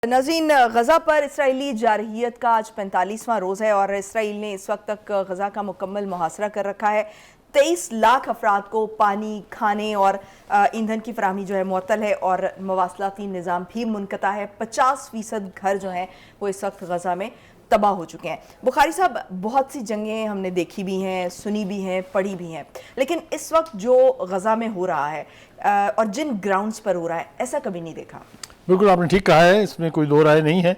ناظرین، غزہ پر اسرائیلی جارحیت کا آج 45واں روز ہے اور اسرائیل نے اس وقت تک غزہ کا مکمل محاصرہ کر رکھا ہے۔ 23 لاکھ افراد کو پانی، کھانے اور ایندھن کی فراہمی جو ہے معطل ہے اور مواصلاتی نظام بھی منقطع ہے۔ 50% گھر جو ہیں وہ اس وقت غزہ میں تباہ ہو چکے ہیں۔ بخاری صاحب، بہت سی جنگیں ہم نے دیکھی بھی ہیں، سنی بھی ہیں، پڑھی بھی ہیں، لیکن اس وقت جو غزہ میں ہو رہا ہے اور جن گراؤنڈز پر ہو رہا ہے، ایسا کبھی نہیں دیکھا۔ بالکل آپ نے ٹھیک کہا ہے، اس میں کوئی دو رائے نہیں ہے۔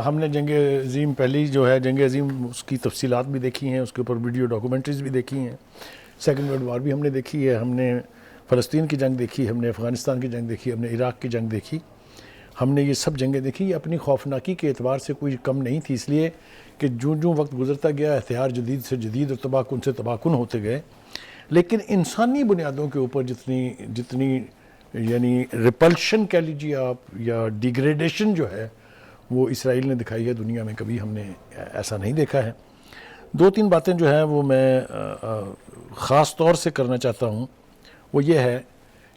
ہم نے جنگ عظیم پہلی جو ہے جنگ عظیم، اس کی تفصیلات بھی دیکھی ہیں، اس کے اوپر ویڈیو ڈاکومنٹریز بھی دیکھی ہیں۔ سیکنڈ ورلڈ وار بھی ہم نے دیکھی ہے، ہم نے فلسطین کی جنگ دیکھی، ہم نے افغانستان کی جنگ دیکھی، ہم نے عراق کی جنگ دیکھی، ہم نے یہ سب جنگیں دیکھی۔ یہ اپنی خوفناکی کے اعتبار سے کوئی کم نہیں تھی، اس لیے کہ جوں وقت گزرتا گیا ہتھیار جدید سے جدید اور تباہ کن سے تباہ کن ہوتے گئے، لیکن انسانی بنیادوں کے اوپر جتنی یعنی ریپلشن کہہ لیجیے آپ، یا ڈیگریڈیشن جو ہے وہ اسرائیل نے دکھائی ہے، دنیا میں کبھی ہم نے ایسا نہیں دیکھا ہے۔ دو تین باتیں جو ہیں وہ میں خاص طور سے کرنا چاہتا ہوں، وہ یہ ہے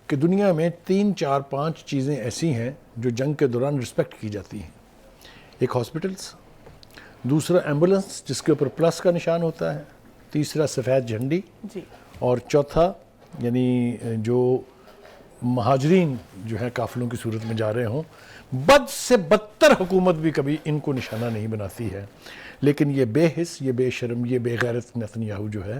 کہ دنیا میں 3 4 5 چیزیں ایسی ہیں جو جنگ کے دوران رسپیکٹ کی جاتی ہیں۔ ایک ہاسپٹلس، دوسرا ایمبولنس جس کے اوپر پلس کا نشان ہوتا ہے، تیسرا سفید جھنڈی، اور چوتھا یعنی جو مہاجرین جو ہیں قافلوں کی صورت میں جا رہے ہوں۔ بد سے بدتر حکومت بھی کبھی ان کو نشانہ نہیں بناتی ہے، لیکن یہ بے حس، یہ بے شرم، یہ بے غیرت نیتنیاہو جو ہے،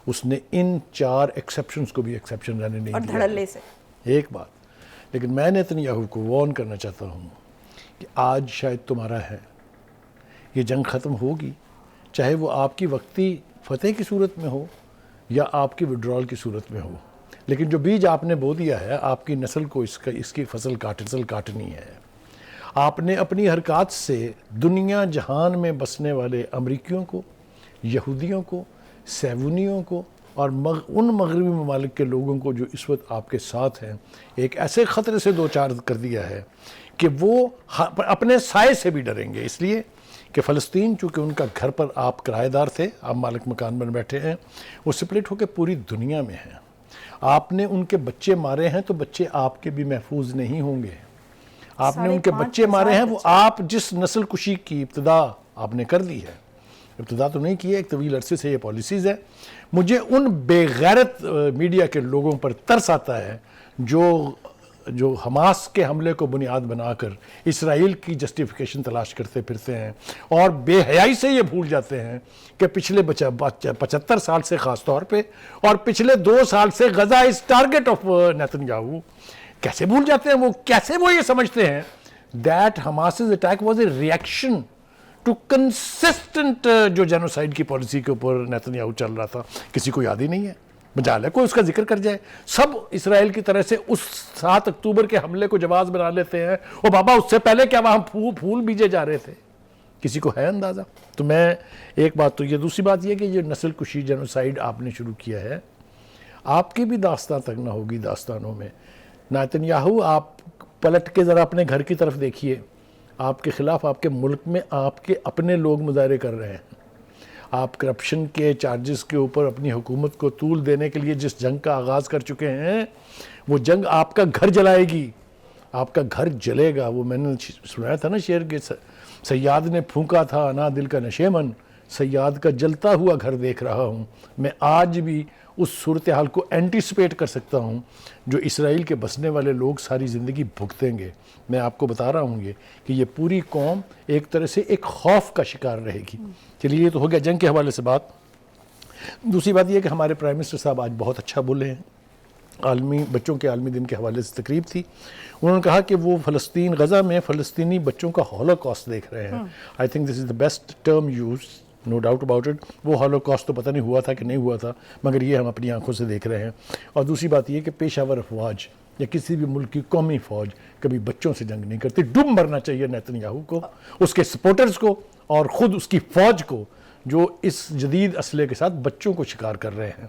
اس نے ان 4 ایکسیپشنز کو بھی ایکسیپشن رہنے نہیں دیا۔ اور دھڑلے سے ایک بات، لیکن میں نیتنیاہو کو وارن کرنا چاہتا ہوں کہ آج شاید تمہارا ہے، یہ جنگ ختم ہوگی، چاہے وہ آپ کی وقتی فتح کی صورت میں ہو یا آپ کی وڈرال کی صورت میں ہو، لیکن جو بیج آپ نے بو دیا ہے، آپ کی نسل کو اس کی فصل کاٹنی ہے۔ آپ نے اپنی حرکات سے دنیا جہان میں بسنے والے امریکیوں کو، یہودیوں کو، سیونیوں کو اور ان مغربی ممالک کے لوگوں کو جو اس وقت آپ کے ساتھ ہیں، ایک ایسے خطرے سے دوچار کر دیا ہے کہ وہ اپنے سائے سے بھی ڈریں گے، اس لیے کہ فلسطین چونکہ ان کا گھر پر آپ کرایہ دار تھے، آپ مالک مکان بن بیٹھے ہیں، وہ سپلٹ ہو کے پوری دنیا میں ہیں۔ آپ نے ان کے بچے مارے ہیں تو بچے آپ کے بھی محفوظ نہیں ہوں گے۔ آپ نے ان کے بچے مارے ہیں، وہ آپ جس نسل کشی کی ابتدا آپ نے کر دی ہے، ابتدا تو نہیں کی ہے، ایک طویل عرصے سے یہ پالیسیز ہے۔ مجھے ان بے غیرت میڈیا کے لوگوں پر ترس آتا ہے جو حماس کے حملے کو بنیاد بنا کر اسرائیل کی جسٹیفیکیشن تلاش کرتے پھرتے ہیں، اور بے حیائی سے یہ بھول جاتے ہیں کہ پچھلے 75 سال سے خاص طور پہ، اور پچھلے 2 سال سے غزہ از ٹارگٹ آف نیتنیاہو۔ کیسے بھول جاتے ہیں وہ؟ کیسے وہ یہ سمجھتے ہیں that Hamas's attack was a reaction to consistent جو جینوسائیڈ کی پالیسی کے اوپر نیتنیاہو چل رہا تھا؟ کسی کو یاد ہی نہیں ہے، مجال ہے کوئی اس کا ذکر کر جائے۔ سب اسرائیل کی طرح سے اس 7 اکتوبر کے حملے کو جواز بنا لیتے ہیں، او بابا اس سے پہلے کیا وہاں پھول بیجے جا رہے تھے؟ کسی کو ہے اندازہ؟ تو میں ایک بات تو یہ، دوسری بات یہ کہ یہ نسل کشی جینوسائیڈ آپ نے شروع کیا ہے، آپ کی بھی داستان تک نہ ہوگی داستانوں میں۔ نیتنیاہو، آپ پلٹ کے ذرا اپنے گھر کی طرف دیکھیے، آپ کے خلاف آپ کے ملک میں آپ کے اپنے لوگ مظاہرے کر رہے ہیں۔ آپ کرپشن کے چارجز کے اوپر اپنی حکومت کو طول دینے کے لیے جس جنگ کا آغاز کر چکے ہیں، وہ جنگ آپ کا گھر جلائے گی، آپ کا گھر جلے گا۔ وہ میں نے سنایا تھا نا شعر کے، سیاد نے پھونکا تھا انا دل کا نشیمن، سیاد کا جلتا ہوا گھر دیکھ رہا ہوں۔ میں آج بھی اس صورتحال کو اینٹیسپیٹ کر سکتا ہوں جو اسرائیل کے بسنے والے لوگ ساری زندگی بھگتیں گے۔ میں آپ کو بتا رہا ہوں گے کہ یہ پوری قوم ایک طرح سے ایک خوف کا شکار رہے گی۔ چلیے، یہ تو ہو گیا جنگ کے حوالے سے بات۔ دوسری بات یہ کہ ہمارے پرائم منسٹر صاحب آج بہت اچھا بولے ہیں، بچوں کے عالمی دن کے حوالے سے تقریب تھی، انہوں نے کہا کہ وہ فلسطین، غزہ میں فلسطینی بچوں کا ہولوکاسٹ دیکھ رہے ہیں۔ I think this is the best term use, no doubt about it. وہ ہولوکاسٹ تو پتہ نہیں ہوا تھا کہ نہیں ہوا تھا، مگر یہ ہم اپنی آنکھوں سے دیکھ رہے ہیں۔ اور دوسری بات یہ کہ پیشہ ور افواج یا کسی بھی ملک کی قومی فوج کبھی بچوں سے جنگ نہیں کرتی۔ ڈوب مرنا چاہیے نیتنیاہو کو، اس کے سپورٹرز کو، اور خود اس کی فوج کو، جو اس جدید اسلحے کے ساتھ بچوں کو شکار کر رہے ہیں۔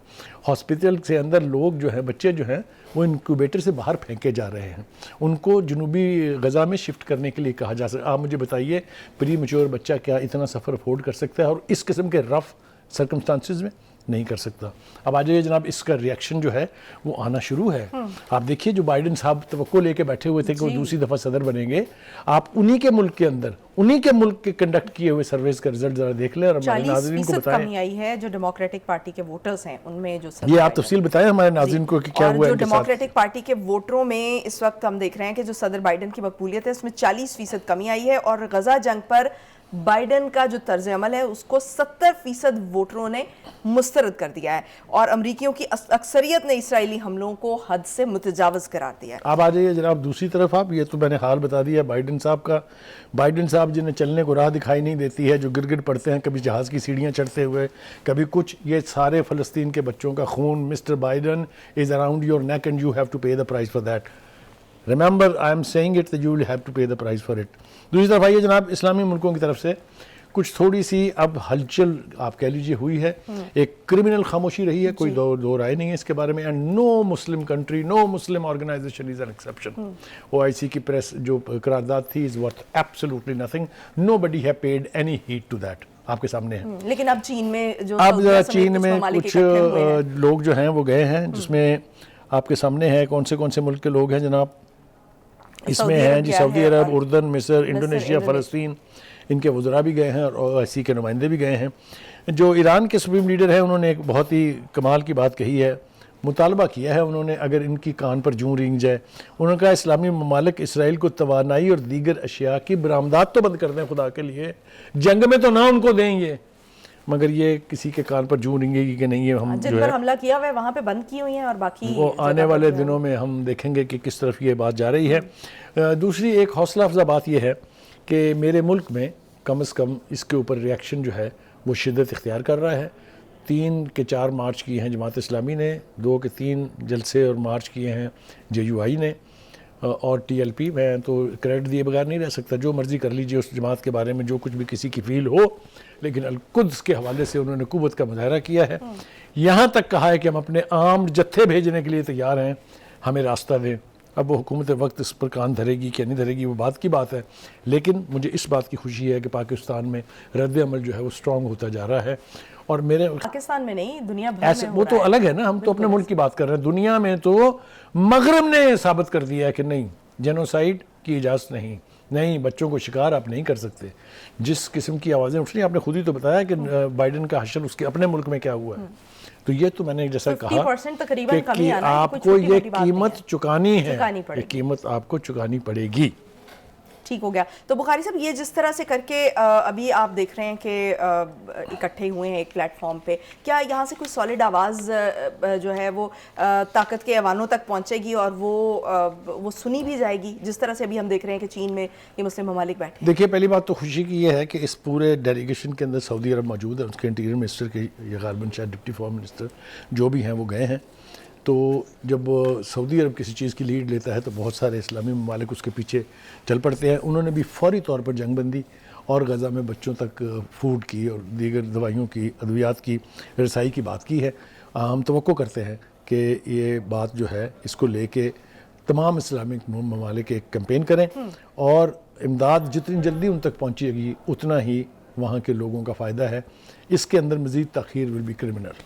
ہاسپٹل سے اندر لوگ جو ہیں، بچے جو ہیں، وہ انکیوبیٹر سے باہر پھینکے جا رہے ہیں، ان کو جنوبی غزہ میں شفٹ کرنے کے لیے کہا جا سکتا ہے۔ آپ مجھے بتائیے، پری میچور بچہ کیا اتنا سفر افورڈ کر سکتا ہے؟ اور اس قسم کے رف سرکمسٹانسز میں نہیں کر سکتا. اب آ جائیے جناب, اس کا ریئیکشن جو ہے وہ آنا شروع ہے. آپ دیکھیے جو بائیڈن صاحب توقع لے کے بیٹھے ہوئے تھے کہ وہ دوسری دفعہ صدر بنیں گے, آپ انہی کے ملک کے اندر انہی کے ملک کے کنڈکٹ کیے ہوئے سرویز کا رزلٹ ذرا دیکھ لیں اور ہمارے ناظرین کو 40% بتائیں. کمی آئی ہے جو ڈیموکریٹک پارٹی کے ووٹرز ہیں ان میں, جو یہ آپ تفصیل بتائیں ہمارے ناظرین کو کہ کیا ہوا ہے جو ان کے ساتھ. ڈیموکریٹک پارٹی کے ووٹروں میں اس وقت ہم دیکھ رہے ہیں کہ جو صدر بائیڈن کی مقبولیت ہے اس میں 40% کمی آئی ہے, اور غزہ جنگ پر بائیڈن کا جو طرز عمل ہے اس کو 70% ووٹروں نے مسترد کر دیا ہے, اور امریکیوں کی اکثریت نے اسرائیلی حملوں کو حد سے متجاوز قرار دیا ہے. آپ آ جائیے جناب دوسری طرف. آپ یہ تو میں نے حال بتا دیا بائیڈن صاحب کا. بائیڈن صاحب جنہیں چلنے کو راہ دکھائی نہیں دیتی ہے, جو گر گر پڑتے ہیں کبھی جہاز کی سیڑھیاں چڑھتے ہوئے کبھی کچھ, یہ سارے فلسطین کے بچوں کا خون mister Biden is around your neck and you have to pay the price for that. Remember I am saying it, you will have to pay the price for it. دوسری طرف آئیے جناب, اسلامی ملکوں کی طرف سے کچھ تھوڑی سی اب ہلچل آپ کہہ لیجیے ہوئی ہے. ایک کرمنل خاموشی رہی ہے, کوئی دو رائے نہیں ہے اس کے بارے میں. And no Muslim country, no Muslim organization is an exception. O I C کی پریس جو قرارداد تھی is worth absolutely nothing. Nobody have paid any heed to that. آپ کے سامنے ہے. لیکن اب چین میں جو اب چین میں کچھ لوگ جو ہیں وہ گئے ہیں, جس میں آپ کے سامنے ہے کون سے ملک کے لوگ ہیں جناب. اس میں ہیں جی سعودی عرب, اردن, مصر, انڈونیشیا, فلسطین, ان کے وزراء بھی گئے ہیں اور او آئی سی کے نمائندے بھی گئے ہیں. جو ایران کے سپریم لیڈر ہیں انہوں نے ایک بہت ہی کمال کی بات کہی ہے, مطالبہ کیا ہے انہوں نے, اگر ان کی کان پر جوں رینگ جائے. انہوں نے کہا اسلامی ممالک اسرائیل کو توانائی اور دیگر اشیاء کی برآمدات تو بند کر دیں خدا کے لیے, جنگ میں تو نہ ان کو دیں یہ, مگر یہ کسی کے کان پر جوں رینگے گی کہ نہیں, یہ ہم جن پر حملہ کیا ہوا ہے وہاں پہ بند کی ہوئی ہیں, اور باقی وہ آنے والے دنوں میں ہم دیکھیں گے کہ کس طرف یہ بات جا رہی ہے. دوسری ایک حوصلہ افزا بات یہ ہے کہ میرے ملک میں کم از کم اس کے اوپر ریئیکشن جو ہے وہ شدت اختیار کر رہا ہے. 3 کے 4 مارچ کیے ہیں جماعت اسلامی نے, 2 کے 3 جلسے اور مارچ کیے ہیں JUI نے, اور TLP. میں تو کریڈٹ دیے بغیر نہیں رہ سکتا, جو مرضی کر لیجئے اس جماعت کے بارے میں جو کچھ بھی کسی کی فیل ہو, لیکن القدس کے حوالے سے انہوں نے قوت کا مظاہرہ کیا ہے. یہاں تک کہا ہے کہ ہم اپنے عام جتھے بھیجنے کے لیے تیار ہیں, ہمیں راستہ دیں. اب وہ حکومت وقت اس پر کان دھرے گی کہ نہیں دھرے گی وہ بات کی بات ہے, لیکن مجھے اس بات کی خوشی ہے کہ پاکستان میں رد عمل جو ہے وہ سٹرونگ ہوتا جا رہا ہے. اور میرے پاکستان میں نہیں, دنیا بھر میں وہ تو الگ ہے نا, ہم تو اپنے ملک کی بات کر رہے ہیں. دنیا میں تو مغرب نے ثابت کر دیا ہے کہ نہیں, جینوسائیڈ کی اجازت نہیں, بچوں کو شکار آپ نہیں کر سکتے. جس قسم کی آوازیں اٹھ رہی ہیں, آپ نے خود ہی تو بتایا کہ بائیڈن کا حشر اس کے اپنے ملک میں کیا ہوا ہے. تو یہ تو میں نے جیسا کہا کہ آپ کو یہ قیمت چکانی ہے, یہ قیمت آپ کو چکانی پڑے گی. ٹھیک ہو گیا. تو بخاری صاحب یہ جس طرح سے کر کے ابھی آپ دیکھ رہے ہیں کہ اکٹھے ہوئے ہیں ایک پلیٹ فارم پہ, کیا یہاں سے کوئی سالڈ آواز جو ہے وہ طاقت کے ایوانوں تک پہنچے گی اور وہ سنی بھی جائے گی, جس طرح سے ابھی ہم دیکھ رہے ہیں کہ چین میں یہ مسلم ممالک بیٹھے ہیں؟ دیکھیے پہلی بات تو خوشی کی یہ ہے کہ اس پورے ڈیلیگیشن کے اندر سعودی عرب موجود ہے, اس کے انٹیریئر منسٹر کے یا غالباً شاید ڈپٹی فارم منسٹر جو بھی ہیں وہ گئے ہیں. تو جب سعودی عرب کسی چیز کی لیڈ لیتا ہے تو بہت سارے اسلامی ممالک اس کے پیچھے چل پڑتے ہیں. انہوں نے بھی فوری طور پر جنگ بندی اور غزہ میں بچوں تک فوڈ کی اور دیگر دوائیوں کی, ادویات کی رسائی کی بات کی ہے. ہم توقع کرتے ہیں کہ یہ بات جو ہے اس کو لے کے تمام اسلامک ممالک ایک کیمپین کریں, اور امداد جتنی جلدی ان تک پہنچے گی اتنا ہی وہاں کے لوگوں کا فائدہ ہے. اس کے اندر مزید تاخیر ول بی کرمنل.